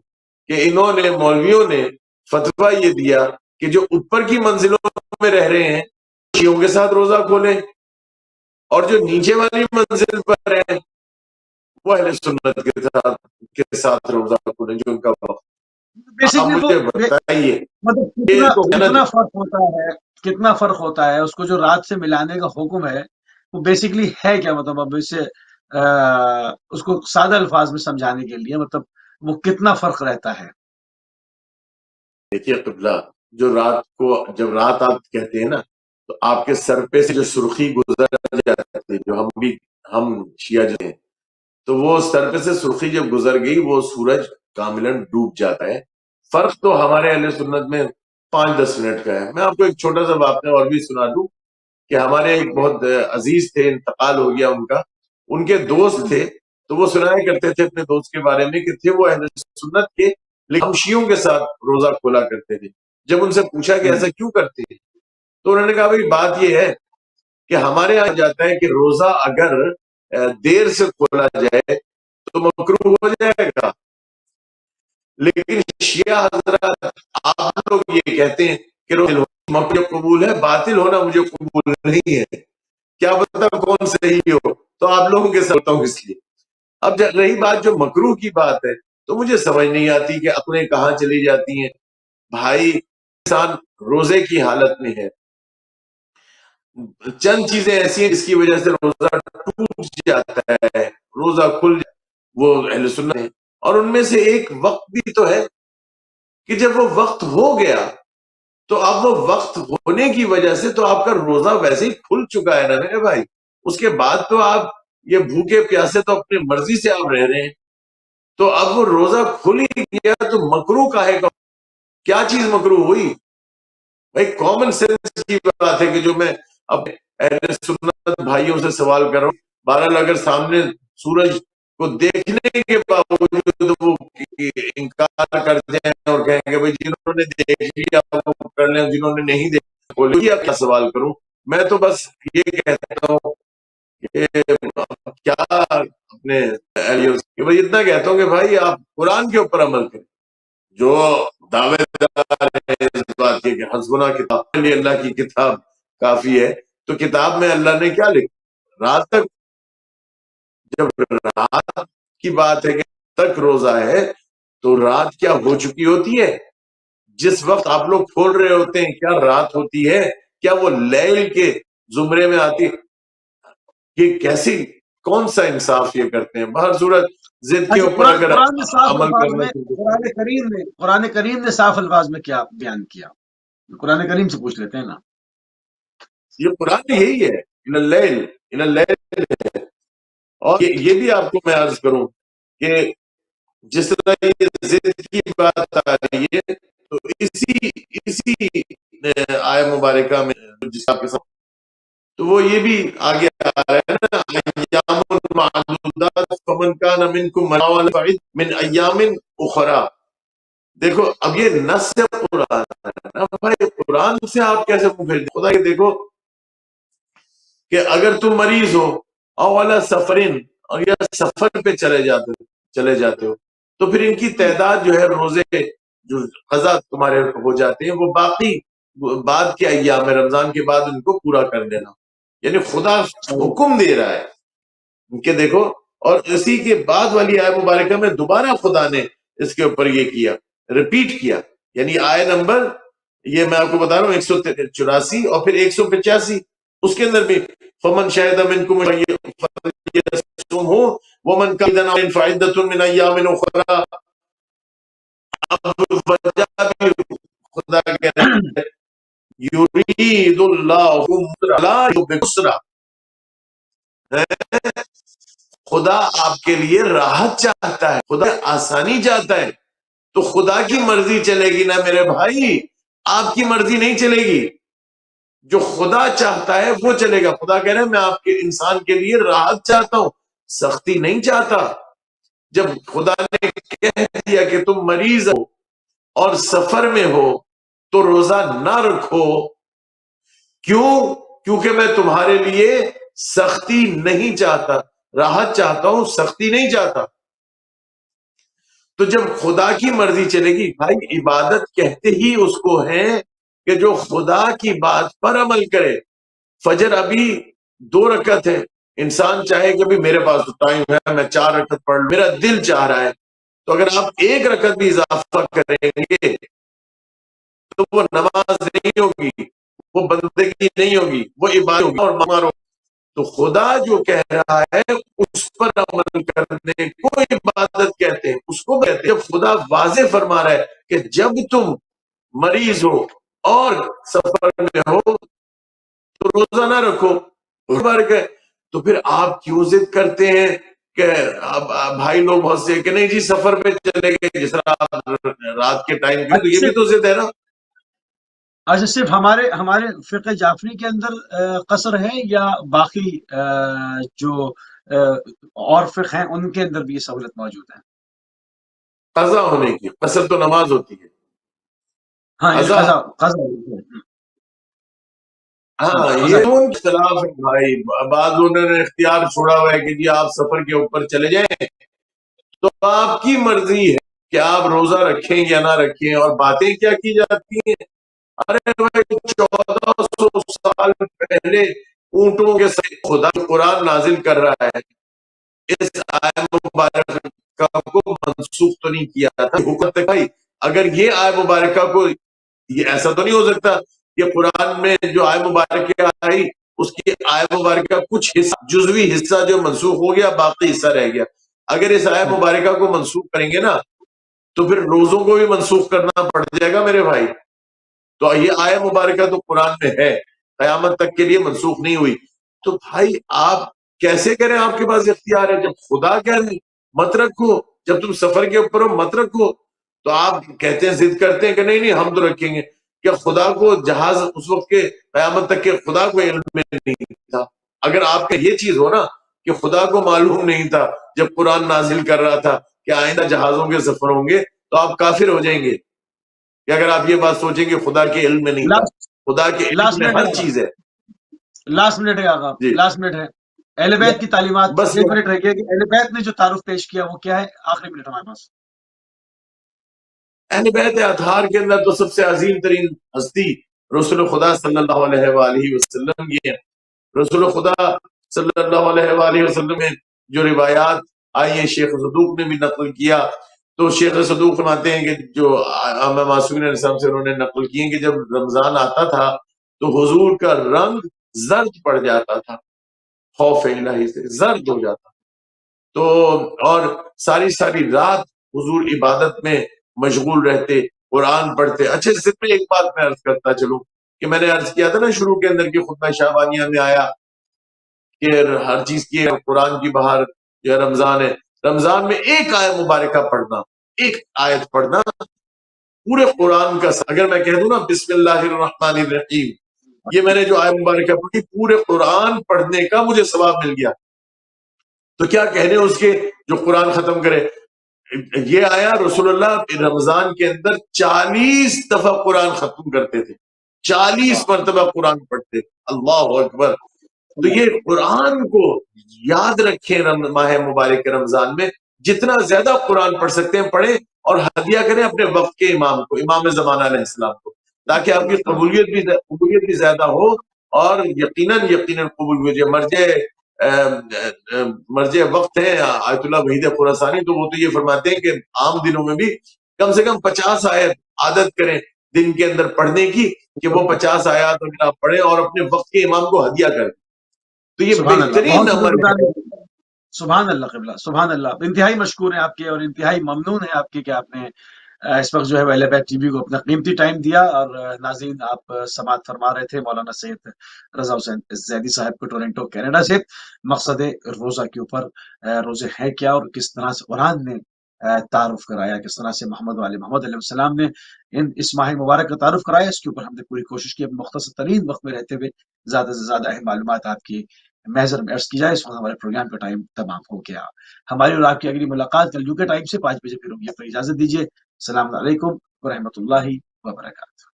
کہ انہوں نے مولویوں نے فتویٰ یہ دیا کہ جو اوپر کی منزلوں میں رہ رہے ہیں شیعوں کے ساتھ روزہ کھولیں، اور جو نیچے والی منزل پر ہیں وہ اہل سنت کے ساتھ روزہ کھولیں جو ان کا وقت. آپ بیسیکلی وہ مجھے بتائیے مطلب کہ اس کو کتنا فرق ہوتا ہے کتنا فرق ہوتا ہے، اس کو جو رات سے ملانے کا حکم ہے وہ بیسیکلی ہے کیا؟ مطلب اب اسے اس کو سادہ الفاظ میں سمجھانے کے لیے مطلب وہ کتنا فرق رہتا ہے؟ دیکھیے قبلہ، جو رات کو جب رات آپ کہتے ہیں نا، تو آپ کے سر پہ سے جو سرخی گزر جاتی ہے، جو ہم شیعہ جو ہیں، تو وہ سر پہ سے سرخی جب گزر گئی وہ سورج کاملاً ڈوب جاتا ہے۔ فرق تو ہمارے اہل سنت میں 5-10 منٹ کا ہے۔ میں آپ کو ایک چھوٹا سا واقعہ اور بھی سنا دوں کہ ہمارے ایک بہت عزیز تھے، انتقال ہو گیا ان کا، ان کے دوست تھے، تو وہ سنایا کرتے تھے اپنے دوست کے بارے میں کہ تھے وہ اہل سنت کے، لیکن ہم شیعوں کے ساتھ روزہ کھولا کرتے تھے۔ جب ان سے پوچھا کہ ایسا کیوں کرتے ہیں، تو انہوں نے کہا بھائی بات یہ ہے کہ ہمارے یہاں جاتا ہے کہ روزہ اگر دیر سے کھولا جائے تو مکروہ ہو جائے گا، لیکن شیعہ حضرات آپ لوگ یہ کہتے ہیں کہ مکروہ قبول ہے، باطل ہونا مجھے قبول نہیں ہے، کیا پتہ کون صحیح ہو، تو آپ لوگوں کے ساتھ ہوں اس لیے۔ اب جب رہی بات جو مکروہ کی بات ہے، تو مجھے سمجھ نہیں آتی کہ عقلیں کہاں چلی جاتی ہیں۔ بھائی انسان روزے کی حالت میں ہے، چند چیزیں ایسی ہیں جس کی وجہ سے روزہ ٹوٹ جاتا ہے، روزہ کھل جاتا ہے، وہ اہل سنت ہیں، اور ان میں سے ایک وقت بھی تو ہے کہ جب وہ وقت ہو گیا تو اب وہ وقت ہونے کی وجہ سے تو آپ کا روزہ ویسے ہی کھل چکا ہے نا میرے بھائی، اس کے بعد تو آپ یہ بھوکے پیاسے تو اپنی مرضی سے آپ رہ رہے ہیں، تو اب وہ روزہ کھل ہی گیا تو مکروہ کاہے کا؟ کیا چیز مکروہ ہوئی؟ بھائی کامن سینس کی بات ہے کہ جو میں اپنے اہل سنت بھائیوں سے سوال کر رہا ہوں، بہرحال اگر سامنے سورج کو دیکھنے کے باوجود وہ انکار کر جائیں اور کہیں کہ بھائی جنہوں نے دیکھ لیا وہ کر لیں، جنہوں نے نہیں دیکھا بولے، اب کیا سوال کروں؟ میں تو بس یہ کہتا ہوں کہ کیا اپنے کہ بھائی اتنا کہتا ہوں کہ بھائی آپ قرآن کے اوپر عمل کریں، جو دعوے دار ہے اس بات کے کہ حسبنا کتاب، اللہ کی کتاب کافی ہے، تو کتاب میں اللہ نے کیا لکھا؟ رات تک، جب رات کی بات ہے کہ تک روزہ ہے تو رات کیا ہو چکی ہوتی ہے؟ جس وقت آپ لوگ کھول رہے ہوتے ہیں کیا رات ہوتی ہے؟ کیا وہ لیل کے زمرے میں آتی؟ یہ کیسی، کون سا انصاف یہ کرتے ہیں؟ بہر صورت ضد کے اچھا، اوپر اگر قرآن نے صاف عمل الفاظ کرنا میں شروع کریں۔ قرآن کریم نے صاف الفاظ میں کیا بیان کیا؟ قرآن کریم سے پوچھ لیتے ہیں نا۔ یہ قرآن میں یہی ہے، ان اللیل، ان اللیل ہے۔ اور یہ بھی آپ کو میں عرض کروں کہ جس طرح یہ ضد کی بات آ رہی ہے تو اسی آیہ مبارکہ میں جس آپ کے ساتھ، تو وہ یہ بھی آگے آ رہا ہے نا، ایام معدودات فمن کان منکم مرض من ایام اخرى۔ دیکھو اب یہ نص قرآن ہے نا بھائی، قرآن سے آپ کیسے منہ پھیر دیں؟ خدا یہ دیکھو کہ اگر تم مریض ہو اولا سفرین، اور یا سفر پہ چلے جاتے ہو، تو پھر ان کی تعداد جو ہے روزے جو قضا تمہارے ہو جاتے ہیں وہ باقی بعد کے ایام رمضان کے بعد ان کو پورا کر دینا، یعنی خدا حکم دے رہا ہے کہ دیکھو۔ اور اسی کے بعد والی آیہ مبارکہ میں دوبارہ خدا نے اس کے اوپر یہ کیا، ریپیٹ کیا، یعنی آیہ نمبر یہ میں آپ کو بتا رہا ہوں 184 اور پھر 185، اس کے اندر بھی فمن شاہد منکم فلیصومہ ومن کان فعدۃ من ایام اخرى۔ اب وجہ بھی خدا کہہ رہے ہیں یرید اللہ بکم، خدا آپ کے لیے راحت چاہتا ہے، خدا آسانی چاہتا ہے، تو خدا کی مرضی چلے گی نا میرے بھائی، آپ کی مرضی نہیں چلے گی، جو خدا چاہتا ہے وہ چلے گا۔ خدا کہہ رہے ہیں میں آپ کے انسان کے لیے راحت چاہتا ہوں، سختی نہیں چاہتا۔ جب خدا نے کہہ دیا کہ تم مریض ہو اور سفر میں ہو تو روزہ نہ رکھو، کیوں؟ کیونکہ میں تمہارے لیے سختی نہیں چاہتا، راحت چاہتا ہوں، سختی نہیں چاہتا۔ تو جب خدا کی مرضی چلے گی، بھائی عبادت کہتے ہی اس کو ہے کہ جو خدا کی بات پر عمل کرے۔ فجر ابھی 2 رکعت ہے، انسان چاہے کہ بھی میرے پاس تو ٹائم ہے میں 4 رکعت پڑھ لوں، میرا دل چاہ رہا ہے، تو اگر آپ 1 رکعت بھی اضافہ کریں گے تو وہ نماز نہیں ہوگی، وہ بندگی نہیں ہوگی، وہ عبادت ہوگی اور مارو. تو خدا جو کہہ رہا ہے اس پر عمل کرنے کو عبادت کہتے ہیں، اس کو کہتے ہیں. جب خدا واضح فرما رہا ہے کہ جب تم مریض ہو اور سفر میں ہو تو روزہ نہ رکھو، تو پھر آپ کیوں ضد کرتے ہیں کہ بھائی لوگ بہت سے کہ نہیں جی سفر پہ چلے گئے، جس طرح آپ رات کے ٹائم کے، تو یہ بھی تو ضد ہے نا. اچھا، صرف ہمارے فقہ جعفری کے اندر قصر ہے یا باقی جو اور فقہ ہیں ان کے اندر بھی یہ سہولت موجود ہے؟ قضا ہونے کی، قصر تو نماز ہوتی ہے. ہاں، یعنی قضا، قضا. ہاں یہ ان اختلاف ہے بھائی. بعض انہوں نے اختیار چھوڑا ہوا ہے کہ جی آپ سفر کے اوپر چلے جائیں تو آپ کی مرضی ہے کہ آپ روزہ رکھیں یا نہ رکھیں. اور باتیں کیا کی جاتی ہیں، ارے بھائی 1400 سال پہلے اونٹوں کے ساتھ خدا قرآن نازل کر رہا ہے، اس آیت مبارکہ کو منسوخ تو نہیں کیا تھا. حکم تک بھائی اگر یہ آیت مبارکہ کو، یہ ایسا تو نہیں ہو سکتا کہ قرآن میں جو آیت مبارکہ آئی اس کی آیت مبارکہ کچھ حصہ، جزوی حصہ جو منسوخ ہو گیا باقی حصہ رہ گیا. اگر اس آیت مبارکہ کو منسوخ کریں گے نا تو پھر روزوں کو بھی منسوخ کرنا پڑ جائے گا میرے بھائی. تو یہ آیت مبارکہ تو قرآن میں ہے، قیامت تک کے لیے منسوخ نہیں ہوئی. تو بھائی آپ کیسے کریں، آپ کے پاس اختیار ہے. جب خدا کہہ رہے مت رکھو، جب تم سفر کے اوپر ہو مت رکھو، تو آپ کہتے ہیں ضد کرتے ہیں کہ نہیں نہیں ہم تو رکھیں گے. کہ خدا کو جہاز اس وقت کے قیامت تک کے خدا کو علم میں نہیں تھا. اگر آپ کا یہ چیز ہو نا کہ خدا کو معلوم نہیں تھا جب قرآن نازل کر رہا تھا کہ آئندہ جہازوں کے سفر ہوں گے، تو آپ کافر ہو جائیں گے. کہ اگر آپ یہ بات سوچیں کہ خدا کے علم میں نہیں تھا، خدا کے علم میں ہر چیز ہے. لاسٹ منٹ ہے آقا، جی لاسٹ منٹ ہے. اہل بیت کی تعلیمات، بس 1 منٹ رہ گیا کہ اہل بیت نے جو تعارف پیش کیا وہ کیا ہے؟ آخری منٹ ہمارے پاس. اہل بیت اطہار کے اندر تو سب سے عظیم ترین ہستی رسول خدا صلی اللہ علیہ وآلہ وسلم یہ ہے. رسول خدا صلی اللہ علیہ وآلہ وسلم میں جو روایات آئی ہیں، شیخ صدوق نے بھی نقل کیا. تو شیخ صدوق فرماتے ہیں کہ جو امام معصومین علیہ السلام سے انہوں نے نقل کی ہیں کہ جب رمضان آتا تھا تو حضور کا رنگ زرد پڑ جاتا تھا، خوف الہی سے زرد ہو جاتا. تو اور ساری ساری رات حضور عبادت میں مشغول رہتے، قرآن پڑھتے. اچھے سے میں ایک بات میں عرض کرتا چلوں کہ میں نے عرض کیا تھا نا شروع کے اندر کہ خطبہ شعبانیہ میں آیا کہ ہر چیز کی قرآن کی بہار یا رمضان ہے. رمضان میں ایک آیت مبارکہ پڑھنا، ایک آیت پڑھنا پورے قرآن کا. اگر میں کہہ دوں نا بسم اللہ الرحمن الرحیم، یہ میں نے جو آیت مبارکہ پڑھی پورے قرآن پڑھنے کا مجھے ثواب مل گیا. تو کیا کہنے اس کے جو قرآن ختم کرے. یہ آیا رسول اللہ رمضان کے اندر 40 دفعہ قرآن ختم کرتے تھے، 40 مرتبہ قرآن پڑھتے. اللہ اکبر. تو یہ قرآن کو یاد رکھیں ماہ مبارک رمضان میں، جتنا زیادہ قرآن پڑھ سکتے ہیں پڑھیں، اور ہدیہ کریں اپنے وقت کے امام کو، امام زمانہ علیہ السلام کو، تاکہ آپ کی قبولیت بھی زیادہ ہو. اور یقیناً قبول ہو جائے. مرجع وقت ہے آیت اللہ وحید خراسانی، تو وہ تو یہ فرماتے ہیں کہ عام دنوں میں بھی کم سے کم 50 آیت عادت کریں دن کے اندر پڑھنے کی، کہ وہ 50 آیات اگر آپ پڑھیں اور اپنے وقت کے امام کو ہدیہ کریں. تو یہ سبحان اللہ، بہترین بہت عمل ہے. سبحان اللہ قبلہ، سبحان اللہ. انتہائی مشکور ہیں آپ کے اور انتہائی ممنون ہیں آپ کے کہ آپ نے اس وقت جو ہے اہل بیت ٹی وی کو اپنا قیمتی ٹائم دیا. اور ناظرین آپ سماعت فرما رہے تھے مولانا سید رضا حسین زیدی صاحب کو ٹورنٹو کینیڈا سے. مقصد روزہ کے اوپر روزے ہے کیا اور کس طرح سے قرآن نے تعارف کرایا، کس طرح سے محمد محمد علیہ السلام نے اس ماہ مبارک کا تعارف کرایا، اس کے اوپر ہم نے پوری کوشش کی مختصر ترین وقت میں رہتے ہوئے زیادہ سے زیادہ اہم معلومات آپ کی محضر میں عرض کی جائے. اس وقت ہمارے پروگرام کا ٹائم تمام ہو گیا. ہماری اور آپ کی اگلی ملاقات کل یو کے ٹائم سے 5 بجے پھر ہوگی. اجازت دیجیے. السلام علیکم ورحمۃ اللہ وبرکاتہ.